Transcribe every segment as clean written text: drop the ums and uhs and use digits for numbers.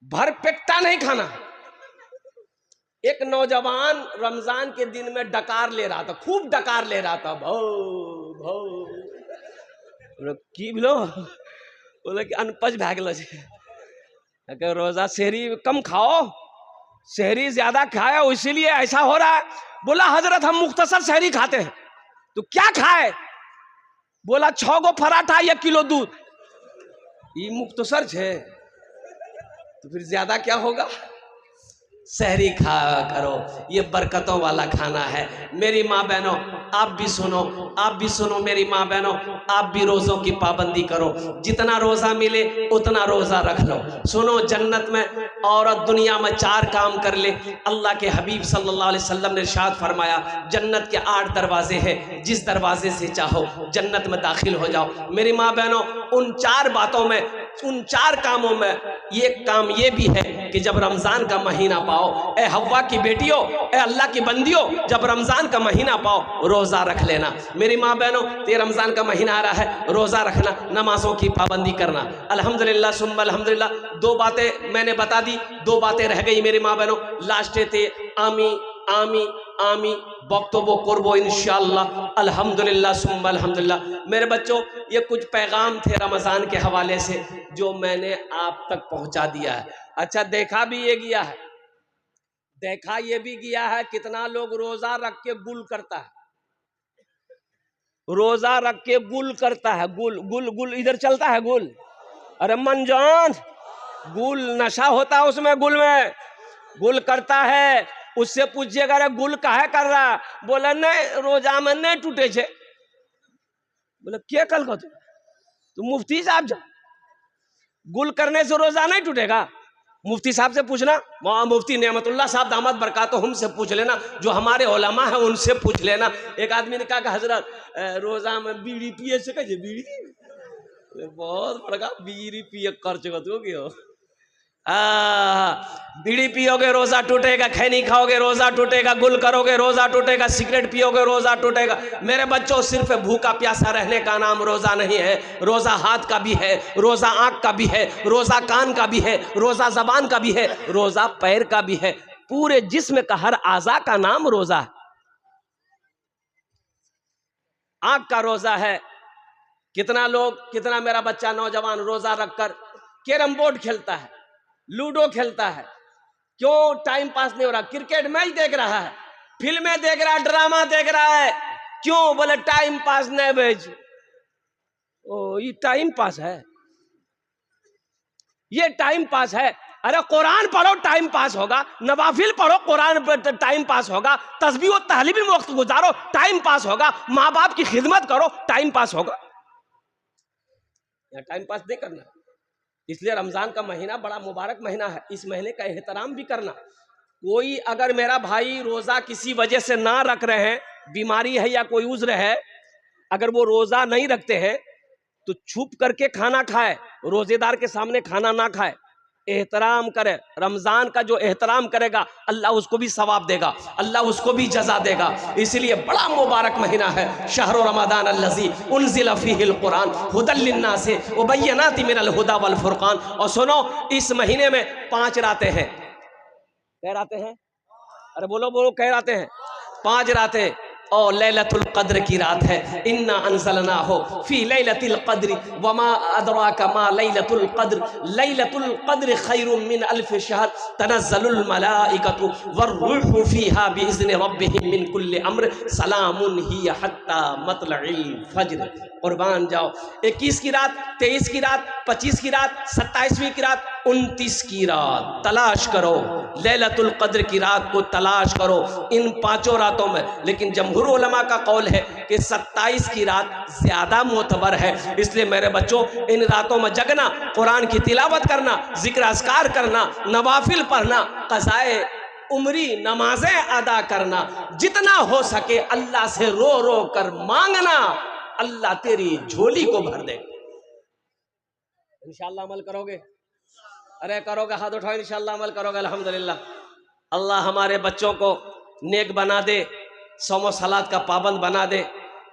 भर पेटा नहीं खाना। एक नौजवान रमजान के दिन में डकार ले रहा था, खूब डकार ले रहा था, भौ भौ की बोलो, बोले कि अनपच भाग लो छे, रोजा शहरी कम खाओ, शहरी ज्यादा खाया इसीलिए ऐसा हो रहा है। बोला हजरत हम मुख्तसर शहरी खाते हैं। तो क्या खाए? बोला 6 गो पराठा 1 किलो दूध। ये मुख्तसर छे तो फिर ज्यादा क्या होगा? सहरी खा करो, ये बरकतों वाला खाना है। मेरी माँ बहनों आप भी सुनो, आप भी सुनो मेरी माँ बहनों, आप भी रोज़ों की पाबंदी करो। जितना रोज़ा मिले उतना रोज़ा रख लो। सुनो, जन्नत में औरत दुनिया में 4 काम कर ले। अल्लाह के हबीब सल्लल्लाहु अलैहि वसल्लम ने इरशाद फरमाया, जन्नत के 8 दरवाजे हैं, जिस दरवाजे से चाहो जन्नत में दाखिल हो जाओ। मेरी माँ बहनों, उन 4 बातों में, उन 4 कामों में एक काम ये भी है कि जब रमजान का महीना पाओ, ए हव्वा की बेटियों, ए अल्लाह की बंदियों, जब रमजान का महीना पाओ रोजा रख लेना। मेरी माँ बहनों, ये रमजान का महीना आ रहा है, रोजा रखना, नमाजों की पाबंदी करना। अल्हम्दुलिल्लाह सुम्मा अल्हम्दुलिल्लाह। 2 बातें मैंने बता दी, 2 बातें रह गई मेरी माँ बहनों, लास्ट थे आमी आमी आमी बक्तबो कुर्बो इंशाअल्लाह। अल्हम्दुलिल्लाह सुम्मा अल्हम्दुलिल्लाह। मेरे बच्चों, ये कुछ पैगाम थे रमज़ान के हवाले से जो मैंने आप तक पहुंचा दिया है। अच्छा, देखा भी ये गया है, देखा ये भी गया है कितना लोग रोजा रख के गुल करता है, रोजा रख के गुल करता है, गुल गुल गुल इधर चलता है गुल। अरे मनजान, गुल नशा होता है उसमें, गुल में गुल करता है। उससे पूछिएगा अरे गुल काहे कर रहा? बोला नहीं रोजा में नहीं टूटे छे। बोले क्या कल को तो मुफ्ती साहब जा, गुल करने से रोजा नहीं टूटेगा? मुफ्ती साहब से पूछना, मुफ्ती नेमतुल्लाह साहब दामद बरकातुहुम से पूछ लेना, जो हमारे उलमा है उनसे पूछ लेना। एक आदमी ने कहा कि हजरत रोजा में बीड़ी पिए से कहे बीड़ी, बहुत बड़का बीड़ी पिए कर चुका तू क्यों? बीड़ी पियोगे रोजा टूटेगा, खैनी खाओगे रोजा टूटेगा, गुल करोगे रोजा टूटेगा, सिगरेट पियोगे रोजा टूटेगा। मेरे बच्चों, सिर्फ भूखा प्यासा रहने का नाम रोजा नहीं है। रोजा हाथ का भी है, रोजा आंख का भी है, रोजा कान का भी है, रोजा जबान का भी है, रोजा पैर का भी है। पूरे जिस्म का हर आज़ा का नाम रोजा है। आंख का रोजा है। कितना लोग, कितना मेरा बच्चा नौजवान रोजा रखकर कैरम बोर्ड खेलता है, लूडो खेलता है। क्यों टाइम पास नहीं हो रहा? क्रिकेट मैच देख रहा है, फिल्में देख रहा है, ड्रामा देख रहा है। क्यों? बोले टाइम पास नहीं भेज। ओ ये टाइम पास है, ये टाइम पास है। अरे कुरान पढ़ो टाइम पास होगा, नवाफिल पढ़ो कुरान पर टाइम पास होगा, तस्बीह और तहलील में वक्त गुजारो टाइम पास होगा, माँ बाप की खिदमत करो टाइम पास होगा। या टाइम पास नहीं करना। इसलिए रमजान का महीना बड़ा मुबारक महीना है, इस महीने का एहतराम भी करना। कोई अगर मेरा भाई रोजा किसी वजह से ना रख रहे हैं, बीमारी है या कोई उज्र है, अगर वो रोजा नहीं रखते हैं तो छुप करके खाना खाए, रोजेदार के सामने खाना ना खाए, एहतराम करे। रमजान का जो एहतराम करेगा अल्लाह उसको भी सवाब देगा, अल्लाह उसको भी जजा देगा। इसलिए बड़ा मुबारक महीना है शहर रमजान अल्लज़ी उन्ज़िल फ़ीहिल कुरान हुदल लिन्नास व बय्यनाति मिनल हुदा वल फुरक़ान। और सुनो, इस महीने में 5 रातें हैं। कै रातें हैं? अरे बोलो बोलो, कै रातें हैं? 5 रातें। और लैलतुल क़द्र की रात है। इन्ना अंज़लनाहु फ़ी लैलतिल क़द्र वमा अदराका मा लैलतुल क़द्र लैलतुल क़द्र खैरुम मिन अल्फ़ शहर तनज़्ज़लुल मलाइकतु वर्रूहु फ़ीहा बिइज़्नि रब्बिहिम मिन कुल्लि अम्र सलामुन हिय हत्ता मत्लइल फ़ज्र। कुर्बान जाओ। 21 की रात, 23 की रात, 25 की रात, 27वीं की रात, 29 की रात तलाश करो, लैलतुल क़द्र की रात को तलाश करो इन 5 रातों में। लेकिन जमहूर उलमा का कौल है कि 27 की रात ज्यादा मोतबर है। इसलिए मेरे बच्चों, इन रातों में जगना, कुरान की तिलावत करना, जिक्र अस्कार करना, नवाफिल पढ़ना, क़ज़ाए उम्री नमाजें अदा करना, जितना हो सके अल्लाह से रो रो कर मांगना, अल्लाह तेरी झोली को भर दे। इंशाअल्लाह अमल करोगे? अरे करोगे? हाथ उठाओ, इंशाअल्लाह अमल करोगे। अल्हम्दुलिल्लाह। अल्लाह हमारे बच्चों को नेक बना दे, सौम सलात का पाबंद बना दे।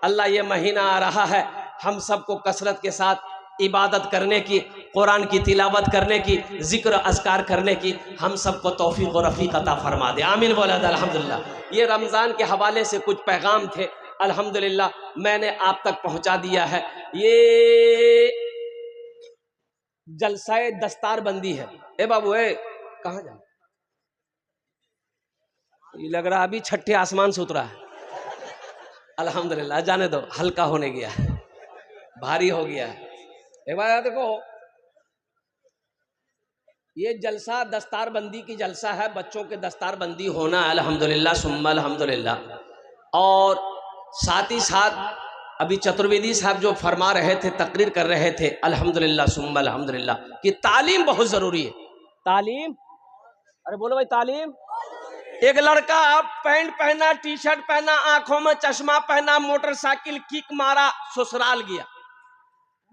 अल्लाह ये महीना आ रहा है, हम सबको कसरत के साथ इबादत करने की, कुरान की तिलावत करने की, जिक्र अस्कार करने की हम सबको तौफीक और रफ़ीक अता फरमा दे। आमीन बोला अल्हम्दुलिल्लाह। ये रमज़ान के हवाले से कुछ पैगाम थे, अल्हम्दुलिल्लाह मैंने आप तक पहुंचा दिया है। ये जलसाए दस्तार बंदी है। ए बाबू ए कहाँ जा, ये लग रहा अभी छठे आसमान से उतरा है। अल्हम्दुलिल्लाह, जाने दो, हल्का होने गया, भारी हो गया। एक बार देखो, ये जलसा दस्तार बंदी की जलसा है, बच्चों के दस्तार बंदी होना है, अल्हम्दुलिल्लाह सुम्मा अल्हम्दुलिल्लाह। और साथ ही साथ अभी चतुर्वेदी साहब जो फरमा रहे थे, तकरीर कर रहे थे, अल्हम्दुलिल्लाह सुम्मा अल्हम्दुलिल्लाह, कि तालीम बहुत ज़रूरी है। तालीम, अरे बोलो भाई तालीम। एक लड़का पैंट पहना, टी शर्ट पहना, आंखों में चश्मा पहना, मोटरसाइकिल किक मारा, ससुराल गया।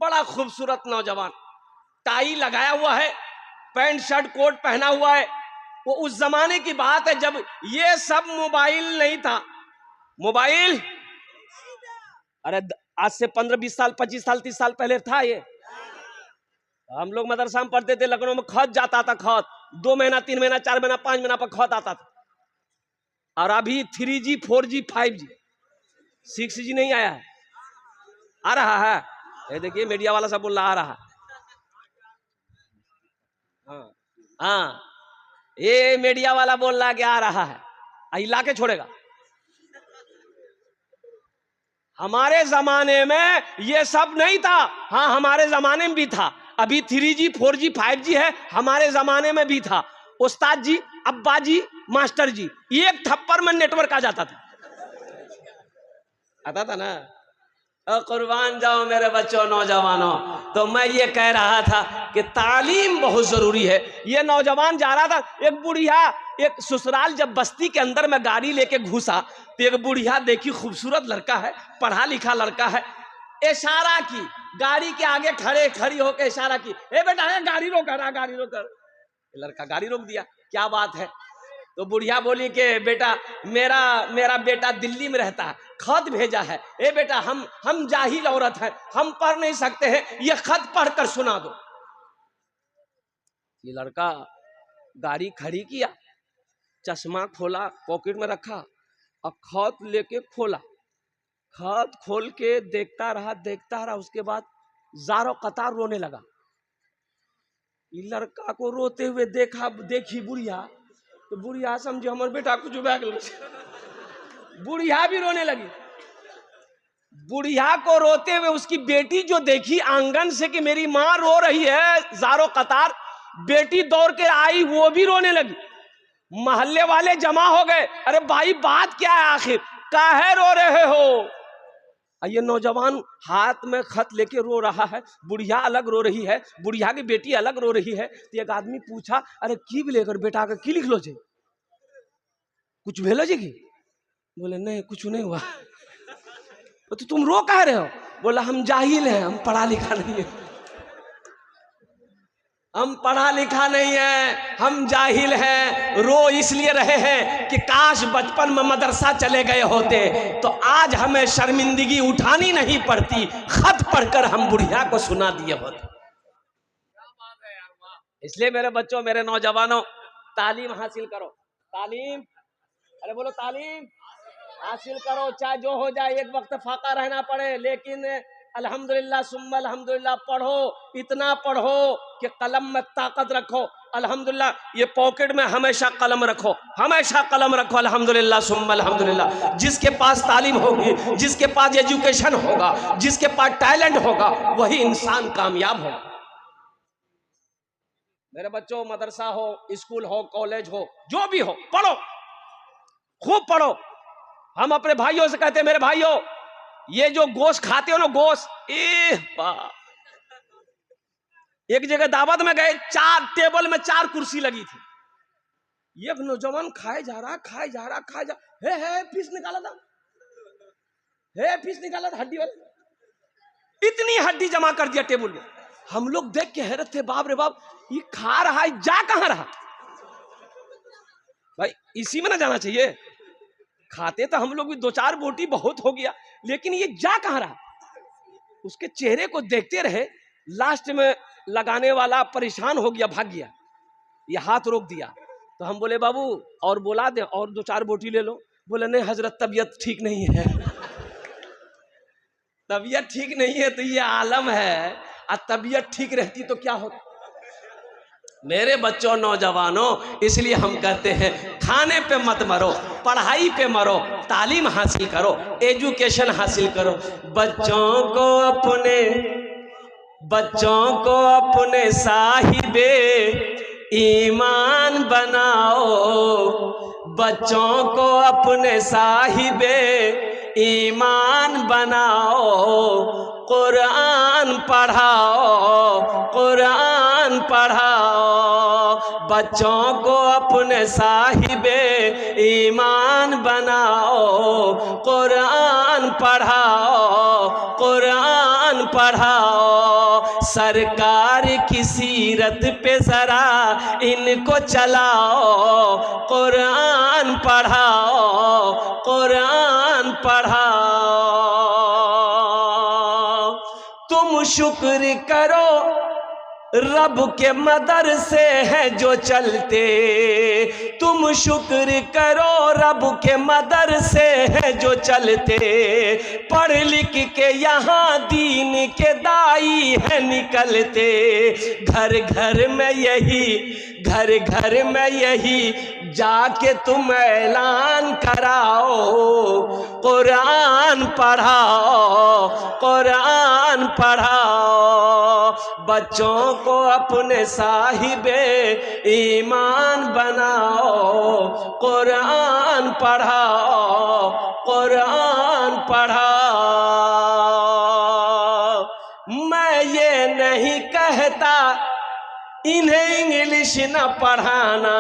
बड़ा खूबसूरत नौजवान, टाई लगाया हुआ है, पैंट शर्ट कोट पहना हुआ है। वो उस जमाने की बात है जब ये सब मोबाइल नहीं था। मोबाइल अरे आज से 15-20 साल, 25 साल, 30 साल पहले था ये। हम लोग मदरसा में पढ़ते थे, लखनऊ में खत जाता था, खत 2 महीना, 3 महीना, 4 महीना, 5 महीना पर खत आता था। और अभी 3G 4G 5G 6G नहीं आया है, आ रहा है। ये देखिए मीडिया वाला सब बोल रहा आ रहा। हाँ, ये मीडिया वाला बोल रहा है कि आ रहा है, ला के छोड़ेगा। हमारे जमाने में ये सब नहीं था। हाँ, हमारे जमाने में भी था। अभी 3G 4G 5G है, हमारे जमाने में भी था। उस्ताद जी, अब्बा जी, मास्टर जी, एक थप्पड़ में नेटवर्क आ जाता था। आता था ना। कुर्बान जाओ मेरे बच्चों, नौजवानों। तो मैं ये कह रहा था कि तालीम बहुत जरूरी है। ये नौजवान जा रहा था, एक बुढ़िया, एक ससुराल जब बस्ती के अंदर में गाड़ी लेके घुसा तो एक बुढ़िया देखी, खूबसूरत लड़का है, पढ़ा लिखा लड़का है, इशारा की, गाड़ी के आगे खड़ी होकर इशारा की, ए बेटा गाड़ी रोक रहा, गाड़ी रोक। लड़का गाड़ी रोक दिया। क्या बात है? तो बुढ़िया बोली कि बेटा मेरा बेटा दिल्ली में रहता है, खत भेजा है। ए बेटा हम जाहिल औरत हैं, हम पढ़ नहीं सकते हैं, ये खत पढ़कर सुना दो। ये लड़का गाड़ी खड़ी किया, चश्मा खोला, पॉकेट में रखा और खत लेके खोला। खत खोल के देखता रहा। उसके बाद ज़ारो कतार रोने लगा। ये लड़का को रोते हुए देखी बुढ़िया, तो बुढ़िया समझे हमारे बेटा कुछ बैग। बुढ़िया भी रोने लगी। बुढ़िया को रोते हुए उसकी बेटी जो देखी आंगन से कि मेरी माँ रो रही है ज़ारो कतार, बेटी दौड़ के आई, वो भी रोने लगी। मोहल्ले वाले जमा हो गए, अरे भाई बात क्या है आखिर, काहे रो रहे हो? ये नौजवान हाथ में खत लेके रो रहा है, बुढ़िया अलग रो रही है, बुढ़िया की बेटी अलग रो रही है। तो एक आदमी पूछा, अरे की लेकर बेटा का की लिख लो जे, कुछ भेलो जी की? बोले नहीं, कुछ नहीं हुआ। तो तुम रो कह रहे हो? बोला हम जाहिल हैं, हम पढ़ा लिखा नहीं है। हम पढ़ा लिखा नहीं है, हम जाहिल हैं। रो इसलिए रहे हैं कि काश बचपन में मदरसा चले गए होते तो आज हमें शर्मिंदगी उठानी नहीं पड़ती, खत पढ़कर हम बुढ़िया को सुना दिए होते। इसलिए मेरे बच्चों, मेरे नौजवानों, तालीम हासिल करो। तालीम, अरे बोलो तालीम हासिल करो, चाहे जो हो जाए, एक वक्त फाका रहना पड़े, लेकिन अल्हम्दुलिल्लाह सुम्मा अल्हम्दुलिल्लाह पढ़ो, इतना पढ़ो कि कलम में ताकत रखो। अल्हम्दुलिल्लाह ये पॉकेट में हमेशा कलम रखो, हमेशा कलम रखो। अल्हम्दुलिल्लाह सुम्मा अल्हम्दुलिल्लाह। जिसके पास तालीम होगी, जिसके पास एजुकेशन होगा, जिसके पास टैलेंट होगा, वही इंसान कामयाब होगा। मेरे बच्चों, मदरसा हो, स्कूल हो, कॉलेज हो, जो भी हो, पढ़ो, खूब पढ़ो। हम अपने भाइयों से कहते हैं, मेरे भाइयों ये जो गोश्त खाते हो ना, गोश्त, एक जगह दावत में गए, 4 टेबल में 4 कुर्सी लगी थी। एक नौजवान खाए जा रहा, हे पीस निकाला था, हड्डी वाला, इतनी हड्डी जमा कर दिया टेबल में। हम लोग देख के हैरत थे, बाप रे बाप, ये खा रहा है, जा कहां रहा? भाई इसी में ना जाना चाहिए। खाते तो हम लोग भी 2-4 बोटी बहुत हो गया, लेकिन ये जा कहां रहा? उसके चेहरे को देखते रहे लास्ट में लगाने वाला परेशान हो गया, भाग गया, ये हाथ रोक दिया। तो हम बोले बाबू और बोला दे, और 2-4 बोटी ले लो। बोले नहीं हजरत, तबीयत ठीक नहीं है। तबीयत ठीक नहीं है तो ये आलम है, और तबीयत ठीक रहती तो क्या होता। मेरे बच्चों, नौजवानों, इसलिए हम कहते हैं खाने पे मत मरो, पढ़ाई पे मरो, तालीम हासिल करो, एजुकेशन हासिल करो। बच्चों को अपने साहिबे ईमान बनाओ, बच्चों को अपने साहिबे ईमान बनाओ, कुरान पढ़ाओ, कुरान पढ़ाओ। बच्चों को अपने साहिबे ईमान बनाओ, कुरान पढ़ाओ, कुरान पढ़ाओ। सरकार की सीरत पे जरा इनको चलाओ, कुरान पढ़ाओ, कुरान पढ़ाओ। तुम शुक्र करो रब के मदरसे हैं जो चलते, तुम शुक्र करो रब के मदरसे हैं जो चलते। पढ़ लिख के यहाँ दीन के दाई है निकलते। घर घर में यही जाके तुम ऐलान कराओ, कुरान पढ़ाओ, कुरान पढ़ाओ। बच्चों को अपने साहिबे ईमान बनाओ, कुरान पढ़ाओ, कुरान पढ़ाओ। मैं ये नहीं कहता इन्हें इंग्लिश न पढ़ाना,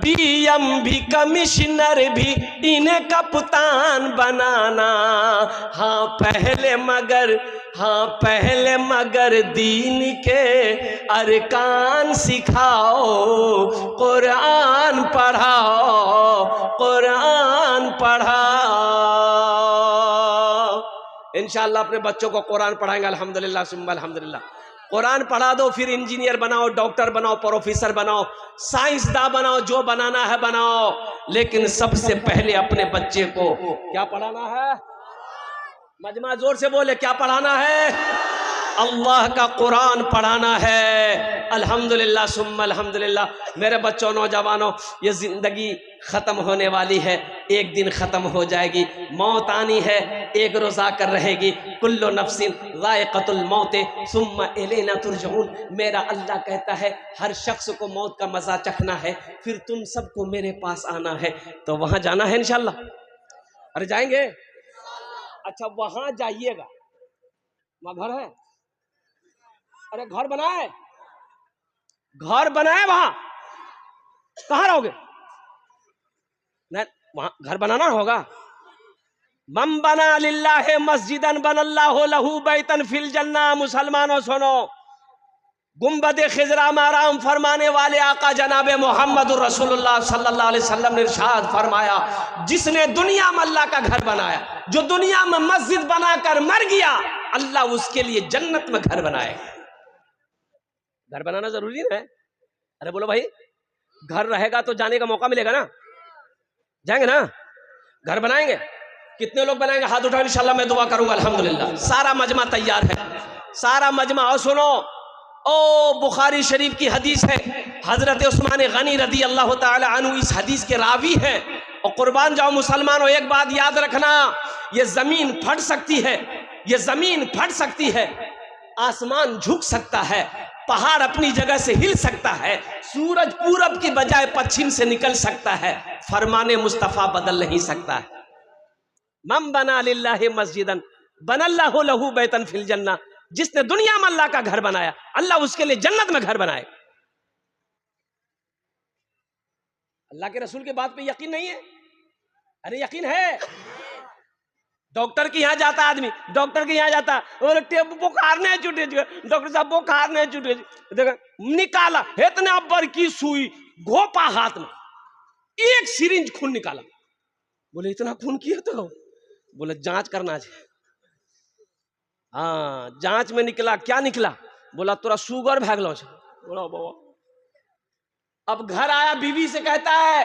बीएम भी कमिश्नर भी इन्हें कप्तान बनाना। हाँ पहले मगर दीन के अरकान सिखाओ, कुरान पढ़ाओ, कुरान पढ़ाओ। इंशाअल्लाह अपने बच्चों को कुरान पढ़ाएंगे, अल्हम्दुलिल्लाह सुम्मा अल्हम्दुलिल्लाह। कुरान पढ़ा दो, फिर इंजीनियर बनाओ, डॉक्टर बनाओ, प्रोफेसर बनाओ, साइंसदान बनाओ, जो बनाना है बनाओ। लेकिन सबसे पहले अपने बच्चे को क्या पढ़ाना है? मजमा जोर से बोले, क्या पढ़ाना है? अल्लाह का कुरान पढ़ाना है। अल्हम्दुलिल्लाह सुम्मा अल्हम्दुलिल्लाह। मेरे बच्चों, नौजवानों, ये ज़िंदगी ख़त्म होने वाली है, एक दिन ख़त्म हो जाएगी। मौत आनी है, एक रोज़ आकर रहेगी। कुल्लु नफ्सिन ज़ाइक़तुल मौत सुम्मा इलैना तुरजऊन। मेरा अल्लाह कहता है हर शख्स को मौत का मज़ा चखना है, फिर तुम सबको मेरे पास आना है। तो वहाँ जाना है इंशाअल्लाह। अरे जाएंगे? अच्छा वहाँ जाइएगा, वहाँ घर है? अरे घर बनाए, घर बनाए, वहां कहां रहोगे? नहीं, वहां घर बनाना होगा। मम बना लिल्लाहि मस्जिदन बनल्लाहु लहू बैतन फिल जन्ना। मुसलमानों सुनो, गुंबद खिजरा में आराम फरमाने वाले आका जनाब मोहम्मद रसूलुल्लाह सल्लल्लाहु अलैहि वसल्लम ने इरशाद फरमाया, जिसने दुनिया में अल्लाह का घर बनाया, जो दुनिया में मस्जिद बनाकर मर गया, अल्लाह उसके लिए जन्नत में घर बनाएगा। घर बनाना जरूरी है। अरे बोलो भाई, घर रहेगा तो जाने का मौका मिलेगा ना, जाएंगे ना? घर बनाएंगे, कितने लोग बनाएंगे? हाथ उठाओ, इंशाल्लाह मैं दुआ करूंगा। अल्हम्दुलिल्लाह सारा मजमा तैयार है, सारा मजमा। और सुनो, ओ बुखारी शरीफ की हदीस है, हजरत उस्मान गनी रदी अल्लाह ताला अन्हु इस हदीस के रावी हैं। और कुर्बान जाओ मुसलमानों, एक बात याद रखना, ये जमीन फट सकती है, ये जमीन फट सकती है, आसमान झुक सकता है, पहाड़ अपनी जगह से हिल सकता है, सूरज पूरब की बजाय पश्चिम से निकल सकता है, फरमाने मुस्तफा बदल नहीं सकता है। मम बना लिल्लाहि मस्जिदन बनल्लाहु लहू बैतन फिल जन्ना। जिसने दुनिया में अल्लाह का घर बनाया, अल्लाह उसके लिए जन्नत में घर बनाए। अल्लाह के रसूल के बात पे यकीन नहीं है? अरे यकीन है। डॉक्टर के यहाँ जाता आदमी, डॉक्टर के यहाँ जाता, बुखार नहीं छूटे, डॉक्टर साहब बुखार नहीं छूटे, देखा निकाला इतने अब्बर की सुई, घोपा हाथ में, एक सिरिंज खून निकाला। बोले इतना खून किया? तो बोले जांच करना चाहिए। हाँ, जांच में निकला, क्या निकला? बोला तोरा शुगर भैगलो छे। बोला बाबा। अब घर आया, बीवी से कहता है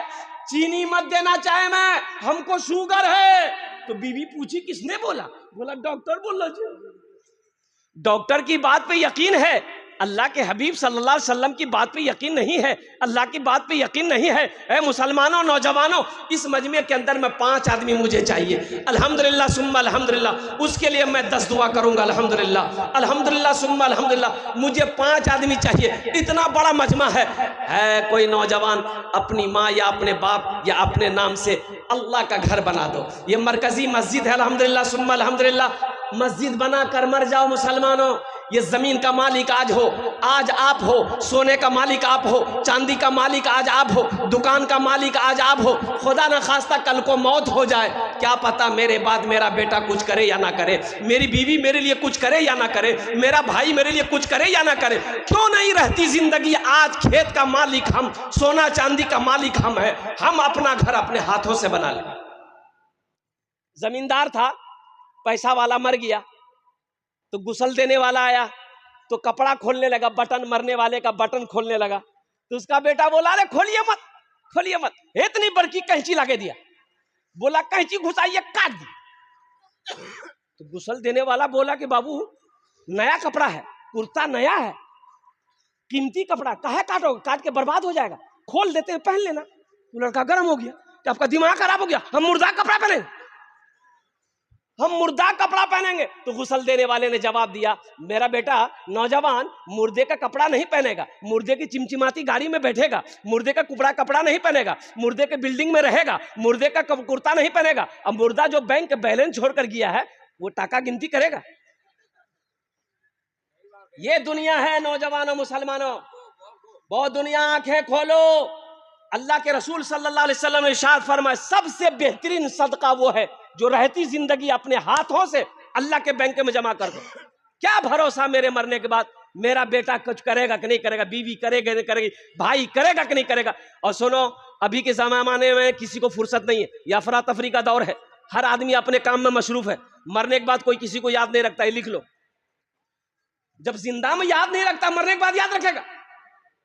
चीनी मत देना चाहे मैं, हमको शुगर है। तो बीवी पूछी किसने बोला? बोला डॉक्टर बोला। डॉक्टर की बात पे यकीन है, अल्लाह के हबीब सल्लल्लाहु अलैहि वसल्लम की बात पे यकीन नहीं है, अल्लाह की बात पे यकीन नहीं है। ऐ मुसलमानों, नौजवानों, इस मजमे के अंदर में 5 आदमी मुझे चाहिए। अल्हम्दुलिल्लाह सुम्मा अल्हम्दुलिल्लाह, उसके लिए मैं 10 दुआ करूंगा। अल्हम्दुलिल्लाह अल्हम्दुलिल्लाह सुम्मा अल्हम्दुलिल्लाह, मुझे 5 आदमी चाहिए। इतना बड़ा मजमा है कोई नौजवान अपनी माँ या अपने बाप या अपने नाम से अल्लाह का घर बना दो। ये मरकजी मस्जिद है। अल्हम्दुलिल्लाह सुम्मा अल्हम्दुलिल्लाह, मस्जिद बना कर मर जाओ मुसलमानों। ये जमीन का मालिक आज हो, आज आप हो, सोने का मालिक आप हो, चांदी का मालिक आज आप हो, दुकान का मालिक आज आप हो। खुदा न खास्ता कल को मौत हो जाए, क्या पता मेरे बाद मेरा बेटा कुछ करे या ना करे, मेरी बीवी मेरे लिए कुछ करे या ना करे, मेरा भाई मेरे लिए कुछ करे या ना करे। क्यों नहीं रहती जिंदगी? आज खेत का मालिक हम, सोना चांदी का मालिक हम है। हम अपना घर अपने हाथों से बना लें। जमींदार था, पैसा वाला मर गया, तो गुसल देने वाला आया, तो कपड़ा खोलने लगा, बटन, मरने वाले का बटन खोलने लगा। तो उसका बेटा बोला अरे खोलिए मत, खोलिए मत। इतनी बड़की कैंची लगा दिया। बोला कैंची घुसाइए, काट दी। तो गुसल देने वाला बोला कि बाबू नया कपड़ा है, कुर्ता नया है, कीमती कपड़ा, काहे काटोगे? काट के बर्बाद हो जाएगा, खोल देते हैं, पहन लेना। तो लड़का गर्म हो गया कि आपका दिमाग खराब हो गया, हम मुर्दा कपड़ा पहने, हम मुर्दा कपड़ा पहनेंगे। तो गुसल देने वाले ने जवाब दिया मेरा बेटा नौजवान मुर्दे का कपड़ा नहीं पहनेगा, मुर्दे की चिमचिमाती गाड़ी में बैठेगा, मुर्दे का कुपड़ा कपड़ा नहीं पहनेगा, मुर्दे के बिल्डिंग में रहेगा, मुर्दे का कुर्ता नहीं पहनेगा। अब मुर्दा जो बैंक बैलेंस छोड़कर गया है वो टाका गिनती करेगा। ये दुनिया है नौजवानों, मुसलमानों, बहुत दुनिया। आंखें खोलो। अल्लाह के रसूल सल्लल्लाहु अलैहि वसल्लम ने इरशाद फरमाया सबसे बेहतरीन सदका वो है जो रहती जिंदगी अपने हाथों से अल्लाह के बैंक में जमा कर दो। क्या भरोसा मेरे मरने के बाद मेरा बेटा कुछ करेगा कि नहीं करेगा, बीवी करेगा नहीं करेगी, भाई करेगा कि नहीं करेगा। और सुनो, अभी के जमाने में किसी को फुर्सत नहीं है, ये अफरा तफरी का दौर है, हर आदमी अपने काम में मशरूफ है। मरने के बाद कोई किसी को याद नहीं रखता, ये लिख लो। जब जिंदा में याद नहीं रखता, मरने के बाद याद रखेगा।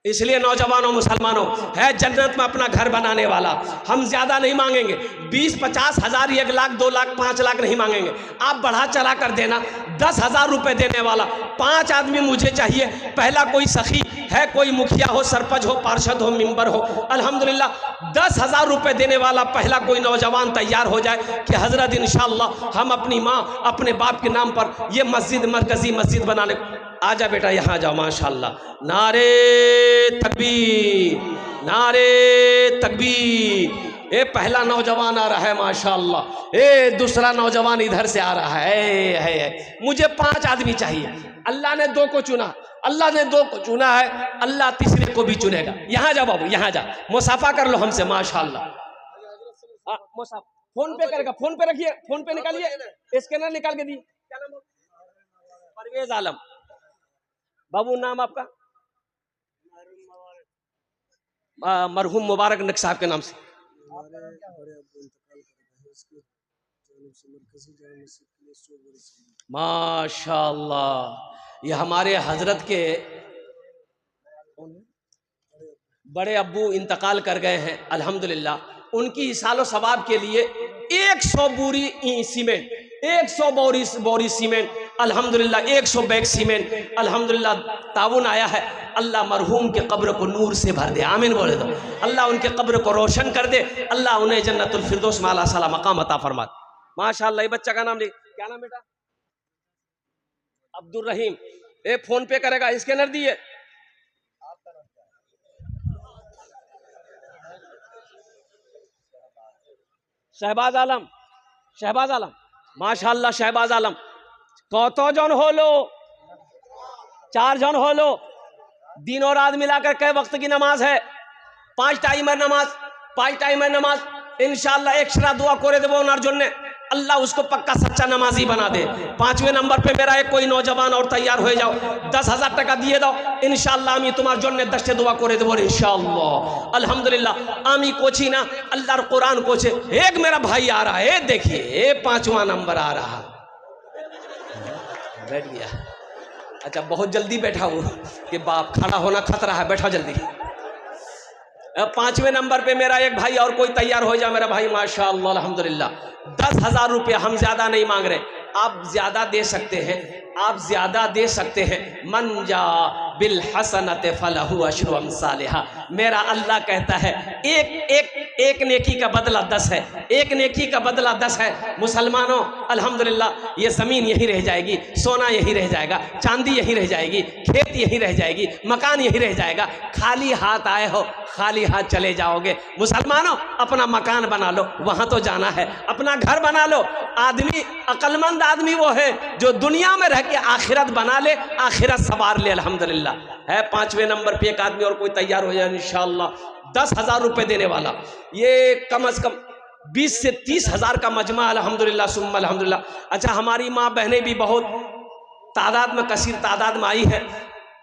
इसलिए नौजवानों, मुसलमानों, है जन्नत में अपना घर बनाने वाला। हम ज्यादा नहीं मांगेंगे, 20-50 हजार, 1 लाख, 2 लाख, 5 लाख नहीं मांगेंगे। आप बढ़ा चढ़ा कर देना। 10,000 रुपए देने वाला 5 आदमी मुझे चाहिए। पहला कोई सखी है, कोई मुखिया हो, सरपंच हो, पार्षद हो, मेंबर हो, अल्हम्दुलिल्लाह 10,000 रुपए देने वाला पहला कोई नौजवान तैयार हो जाए कि हजरत इंशाअल्लाह हम अपनी माँ, अपने बाप के नाम पर ये मस्जिद, मरकजी मस्जिद बनाने। आजा बेटा, यहाँ जाओ। माशाअल्लाह, नारे तकबीर, नारे तकबीर। ये पहला नौजवान आ रहा है माशाअल्लाह, ये दूसरा नौजवान इधर से आ रहा है। मुझे 5 आदमी चाहिए। अल्लाह ने 2 को चुना, अल्लाह ने 2 को चुना है, अल्लाह तीसरे को भी चुनेगा। यहाँ जा बाबू, यहाँ जा, मुसाफा कर लो हमसे। माशाअल्लाह, फोन पे करेगा, फोन पे रखिए, फोन पे निकालिए, स्कैनर निकाल के दिए। क्या नाम? परवेज आलम। बाबू नाम आपका? मरहूम मुबारक नक साहब के नाम से। माशाअल्लाह, ये हमारे हजरत के बड़े अब्बू इंतकाल कर गए हैं। अल्हम्दुलिल्लाह उनकी सालो सवाब के लिए 100 बोरी सीमेंट, 100 बोरी सीमेंट, अल्हम्दुलिल्लाह 100 बैग सीमेंट, अल्हम्दुलिल्लाह ताउन आया है। अल्लाह मरहूम के कब्र को नूर से भर दे, आमीन बोले दो। अल्लाह उनके कब्र को रोशन कर दे, अल्लाह उन्हें जन्नतुल फिरदौस में आला साला मकाम अता फरमा। माशाअल्लाह। ये बच्चा का नाम लिख, क्या नाम बेटा? अब्दुल रहीम। ए फोन पे करेगा, स्कैनर दिए। शहबाज आलम, शहबाज आलम, माशाअल्लाह शहबाज आलम। कौतो जन हो लो? 4 जन हो लो। दिन और रात मिलाकर कई वक्त की नमाज है? 5 टाइम है नमाज, 5 टाइम है नमाज। इंशाअल्लाह एक्स्ट्रा दुआ करे देवो उनार जन्ने, अल्लाह उसको पक्का सच्चा नमाजी बना दे। 5वें नंबर पे मेरा एक कोई नौजवान और तैयार हो जाओ, 10,000 टाका दिए दो, इंशाअल्लाह आमी तुम्हार जन्ने 10 दुआ करे देवो इंशाअल्लाह। अल्हम्दुलिल्लाह आमी कोची ना अल्लाहर कुरान कोचे। एक मेरा भाई आ रहा है, देखिए 5वां नंबर आ रहा। बैठ गया। अच्छा बहुत जल्दी बैठा हूँ कि बाप खड़ा होना खतरा है, बैठा जल्दी। अब 5वें नंबर पे मेरा एक भाई और कोई तैयार हो जाए मेरा भाई, माशाअल्लाह अल्हम्दुलिल्लाह। 10,000 रुपया हम ज्यादा नहीं मांग रहे, आप ज्यादा दे सकते हैं, आप ज्यादा दे सकते हैं। मन जा बिल हसनत फलहु अशरु अमसालिहा। मेरा अल्लाह कहता है एक नेकी का बदला 10 है, एक नेकी का बदला 10 है। मुसलमानों अल्हम्दुलिल्लाह ये ज़मीन यहीं रह जाएगी, सोना यहीं रह जाएगा, चांदी यहीं रह जाएगी, खेत यहीं रह जाएगी, मकान यहीं रह जाएगा। खाली हाथ आए हो खाली हाथ चले जाओगे। मुसलमानों अपना मकान बना लो, वहां तो जाना है, अपना घर बना लो। आदमी अक्लमंद आदमी वो है जो दुनिया में रह के आखिरत बना ले, आखिरत सवार ले। अल्हम्दुलिल्लाह है। 5वें नंबर पे एक आदमी और कोई तैयार हो जाए इंशाअल्लाह, 10,000 रुपए देने वाला। ये कम से कम 20 से 30,000 का मजमा। अल्हम्दुलिल्लाह सुम्मा अल्हम्दुलिल्लाह। अच्छा हमारी माँ बहनें भी बहुत तादाद में, कसीर तादाद में आई है।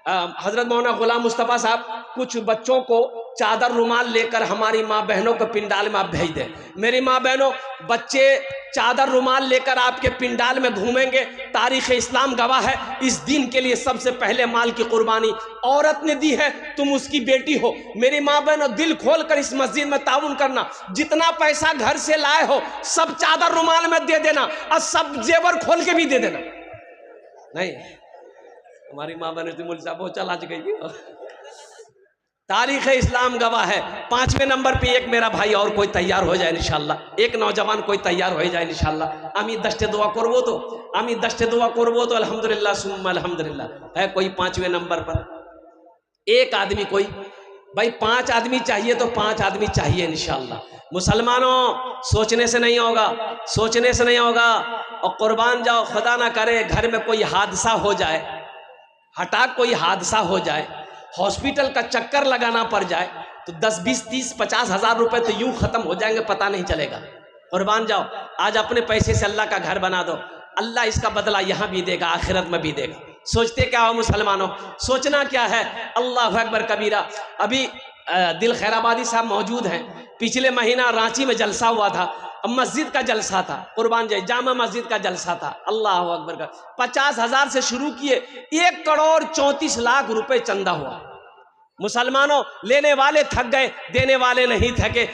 हजरत मौलाना गुलाम मुस्तफ़ा साहब कुछ बच्चों को चादर रुमाल लेकर हमारी माँ बहनों को पिंडाल में आप भेज दें। मेरी माँ बहनों, बच्चे चादर रुमाल लेकर आपके पिंडाल में घूमेंगे, तारीख़ इस्लाम गवाह है। इस दिन के लिए सबसे पहले माल की कुर्बानी औरत ने दी है, तुम उसकी बेटी हो। मेरी माँ बहनों, दिल खोल कर इस मस्जिद में ताउन करना। जितना पैसा घर से लाए हो सब चादर रुमाल में दे देना, और सब जेवर खोल के भी दे देना। नहीं, हमारी माँ बहन मुल साहब बहुत चला गई। तारीख़ इस्लाम गवाह है। 5वें नंबर पे एक मेरा भाई और कोई तैयार हो जाए इंशाल्लाह, एक नौजवान कोई तैयार हो जाए इंशाल्लाह। आमी दस्ते दुआ करबो तो, आमी दस्ते दुआ करबो तो अल्हम्दुलिल्लाह सुम्मा अल्हम्दुलिल्लाह। है कोई 5वें नंबर पर एक आदमी, कोई भाई 5 आदमी चाहिए तो 5 आदमी चाहिए इंशाल्लाह। मुसलमानों सोचने से नहीं होगा, सोचने से नहीं होगा। और कुर्बान जाओ, खुदा ना करे घर में कोई हादसा हो जाए, हठात कोई हादसा हो जाए, हॉस्पिटल का चक्कर लगाना पड़ जाए, तो 10, 20, 30, 50,000 रुपए तो यूं खत्म हो जाएंगे, पता नहीं चलेगा। कुर्बान जाओ, आज अपने पैसे से अल्लाह का घर बना दो, अल्लाह इसका बदला यहाँ भी देगा, आखिरत में भी देगा। सोचते क्या हो मुसलमानों, सोचना क्या है। अल्लाह अकबर कबीरा। अभी दिल खैराबादी साहब मौजूद हैं, पिछले महीना रांची में जलसा हुआ था, मस्जिद का जलसा था, कुर्बान जाए जामा मस्जिद का जलसा था। अल्लाह अकबर का 50,000 से शुरू किए, 1,34,00,000 रुपए चंदा हुआ। मुसलमानों लेने वाले थक गए, देने वाले नहीं थके।